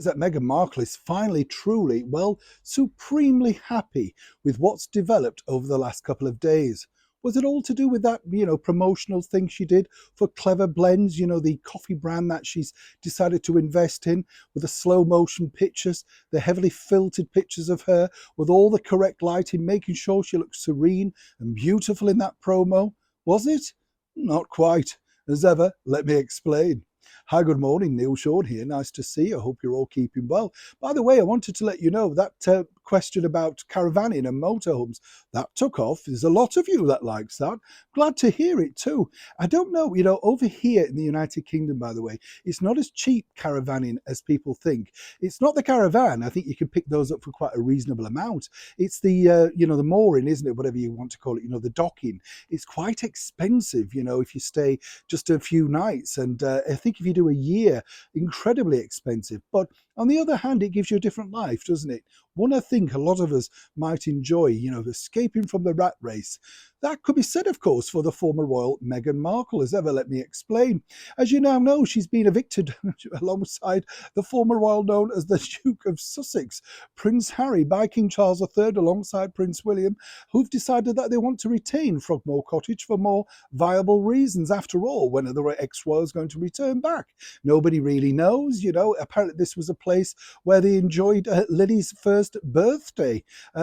Is that Meghan Markle is finally truly, well, supremely happy with what's developed over the last couple of days. Was it all to do with that, promotional thing she did for Clever Blends, the coffee brand that she's decided to invest in, with the slow motion pictures, the heavily filtered pictures of her, with all the correct lighting, making sure she looks serene and beautiful in that promo? Was it? Not quite. As ever, let me explain. Hi, good morning. Neil Sean here. Nice to see you. I hope you're all keeping well. By the way, I wanted to let you know that question about caravanning and motorhomes, that took off. There's a lot of you that likes that. Glad to hear it too. I don't know, over here in the United Kingdom, by the way, it's not as cheap caravanning as people think. It's not the caravan. I think you can pick those up for quite a reasonable amount. It's the mooring, isn't it? Whatever you want to call it, the docking. It's quite expensive, if you stay just a few nights. And I think if you do a year, incredibly expensive. But on the other hand, it gives you a different life, doesn't it? One I think a lot of us might enjoy, escaping from the rat race. That could be said, of course, for the former royal Meghan Markle, as ever. Let me explain. As you now know, she's been evicted alongside the former royal known as the Duke of Sussex, Prince Harry, by King Charles III, alongside Prince William, who've decided that they want to retain Frogmore Cottage for more viable reasons. After all, when are the ex-royals going to return back? Nobody really knows. Apparently this was a place where they enjoyed Lily's first birthday,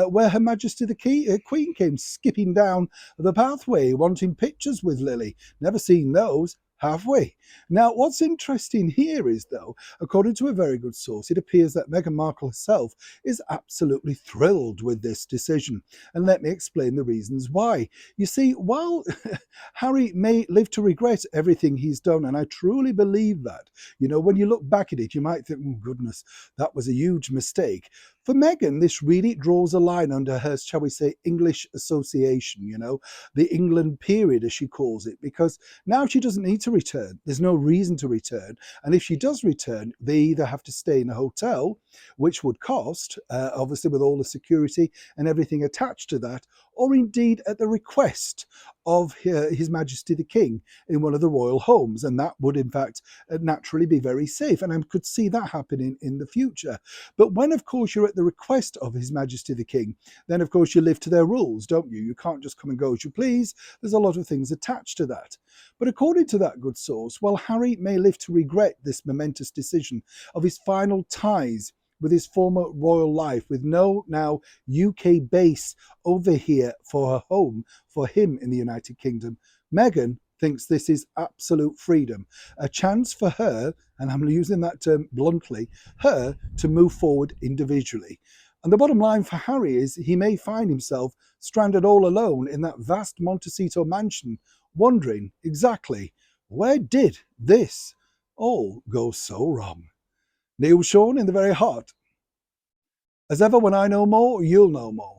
where Her Majesty the Queen came skipping down the pathway wanting pictures with Lily. Never seen those. Halfway. Now, what's interesting here is, though, according to a very good source, it appears that Meghan Markle herself is absolutely thrilled with this decision. And let me explain the reasons why. You see, while Harry may live to regret everything he's done, and I truly believe that, when you look back at it, you might think, oh, goodness, that was a huge mistake. For Meghan, this really draws a line under her, shall we say, English association, the England period, as she calls it, because now she doesn't need to return. There's no reason to return. And if she does return, they either have to stay in a hotel, which would cost, obviously with all the security and everything attached to that, or indeed at the request of His Majesty the King in one of the royal homes. And that would, in fact, naturally be very safe. And I could see that happening in the future. But when, of course, you're at the request of His Majesty the King, then, of course, you live to their rules, don't you? You can't just come and go as you please. There's a lot of things attached to that. But according to that good source, well, Harry may live to regret this momentous decision of his final ties with his former royal life, with no now UK base over here for her home for him in the United Kingdom. Meghan thinks this is absolute freedom, a chance for her, and I'm using that term bluntly, her to move forward individually. And the bottom line for Harry is he may find himself stranded all alone in that vast Montecito mansion, wondering exactly, where did this all go so wrong? Neil Sean in the very heart. As ever, when I know more, you'll know more.